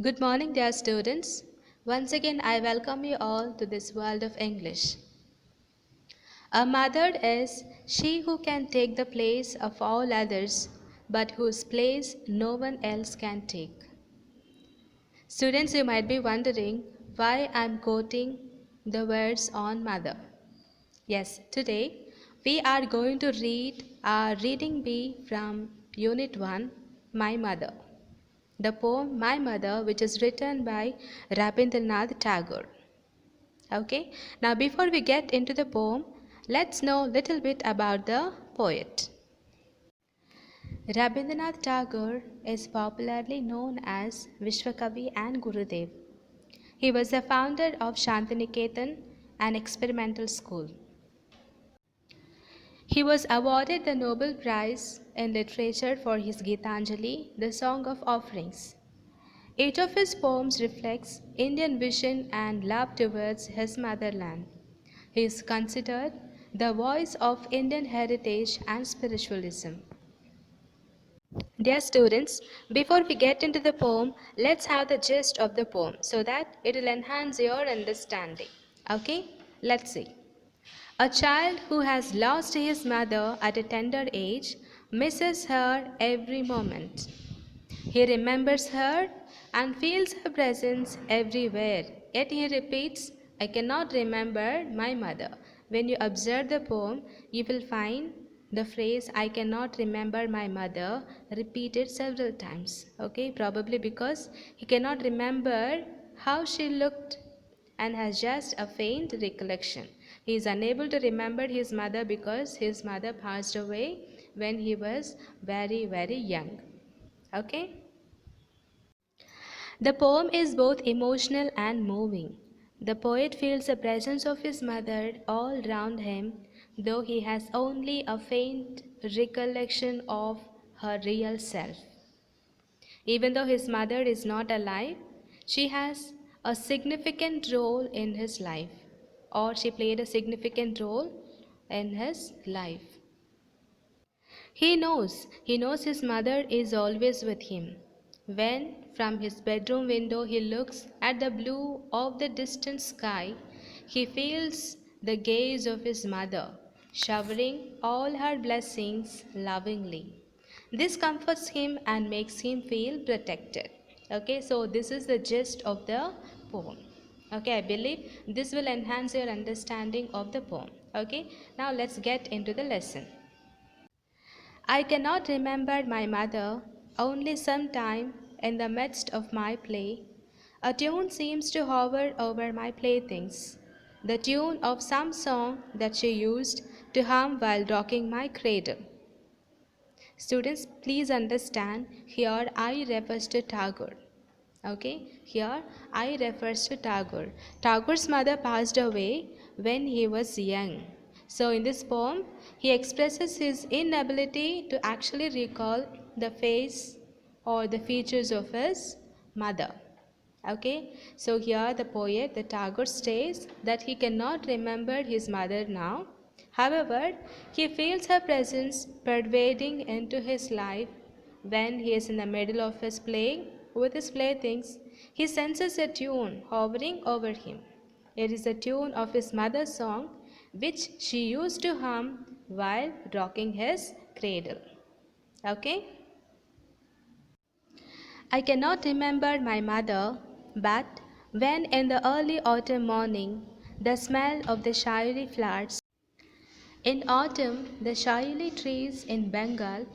Good morning, dear students. Once again, I welcome you all to this world of English. A mother is she who can take the place of all others, but whose place no one else can take. Students, you might be wondering why I'm quoting the words on mother. Yes, today we are going to read our reading bee from Unit 1, My Mother. The poem My Mother, which is written by Rabindranath Tagore. Okay, now before we get into the poem, let's know a little bit about the poet. Rabindranath Tagore is popularly known as Vishwakavi and Gurudev. He was the founder of Shantiniketan, an experimental school. He was awarded the Nobel Prize in Literature for his Gitanjali, the Song of Offerings. Each of his poems reflects Indian vision and love towards his motherland. He is considered the voice of Indian heritage and spiritualism. Dear students, before we get into the poem, let's have the gist of the poem so that it will enhance your understanding. Okay, let's see. A child who has lost his mother at a tender age misses her every moment. He remembers her and feels her presence everywhere. Yet he repeats, I cannot remember my mother. When you observe the poem, you will find the phrase I cannot remember my mother repeated several times. Okay, probably because he cannot remember how she looked and has just a faint recollection. He is unable to remember his mother because his mother passed away when he was very, very young. Okay? The poem is both emotional and moving. The poet feels the presence of his mother all round him, though he has only a faint recollection of her real self. Even though his mother is not alive, she has a significant role in his life, or she played a significant role in his life. He knows his mother is always with him. When from his bedroom window he looks at the blue of the distant sky, he feels the gaze of his mother, showering all her blessings lovingly. This comforts him and makes him feel protected. Okay, so this is the gist of the poem. Okay, I believe this will enhance your understanding of the poem. Okay, now let's get into the lesson. I cannot remember my mother, only sometime in the midst of my play, a tune seems to hover over my playthings, the tune of some song that she used to hum while rocking my cradle. Students, please understand, here I refers to Tagore. Okay, here I refers to Tagore. Tagore's mother passed away when he was young. So in this poem, he expresses his inability to actually recall the face or the features of his mother. Okay, so here the poet, the Tagore states that he cannot remember his mother now. However, he feels her presence pervading into his life when he is in the middle of his play with his playthings. He senses a tune hovering over him. It is the tune of his mother's song, which she used to hum while rocking his cradle. Okay? I cannot remember my mother, but when in the early autumn morning the smell of the shayuri flowers, in autumn the shayuri trees in Bengal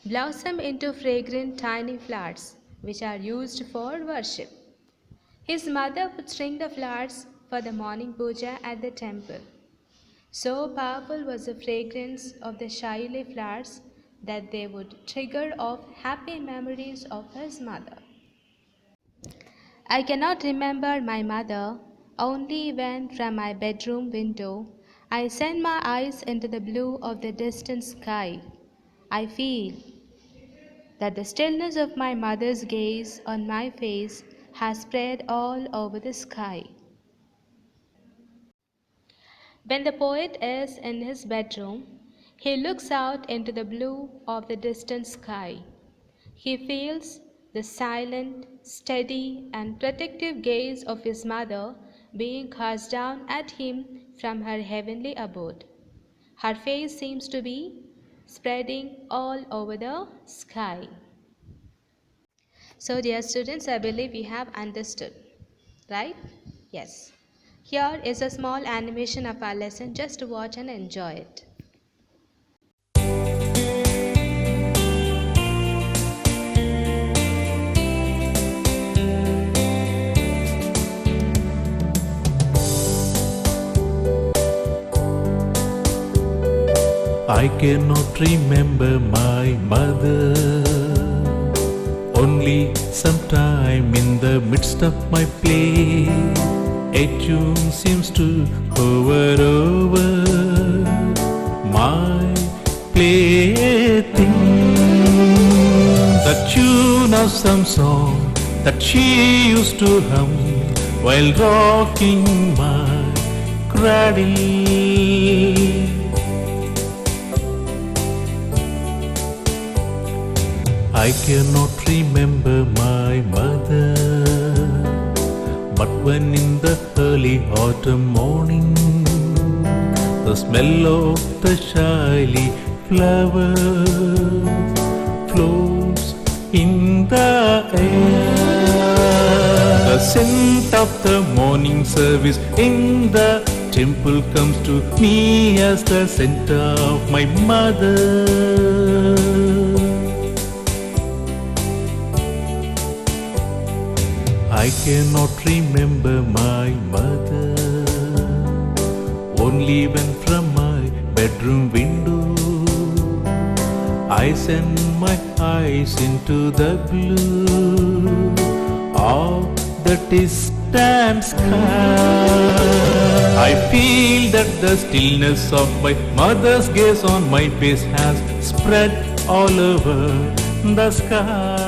blossom into fragrant tiny flowers which are used for worship. His mother would string the flowers for the morning puja at the temple. So powerful was the fragrance of the shayuri flowers that they would trigger off happy memories of his mother. I cannot remember my mother, only when from my bedroom window I send my eyes into the blue of the distant sky. I feel that the stillness of my mother's gaze on my face has spread all over the sky. When the poet is in his bedroom, he looks out into the blue of the distant sky. He feels the silent, steady, and protective gaze of his mother being cast down at him from her heavenly abode. Her face seems to be spreading all over the sky. So, dear students, I believe you have understood, right? Yes. Here is a small animation of our lesson. Just watch and enjoy it. I cannot remember my mother. Only sometime in the midst of my play, a tune seems to hover over my plaything. The tune of some song that she used to hum while rocking my cradle. I cannot remember my mother, but when in the early autumn morning, the smell of the shyly flowers floats in the air. The scent of the morning service in the temple comes to me as the scent of my mother. I cannot remember my mother. Only when from my bedroom window I send my eyes into the blue of the distant sky, I feel that the stillness of my mother's gaze on my face has spread all over the sky.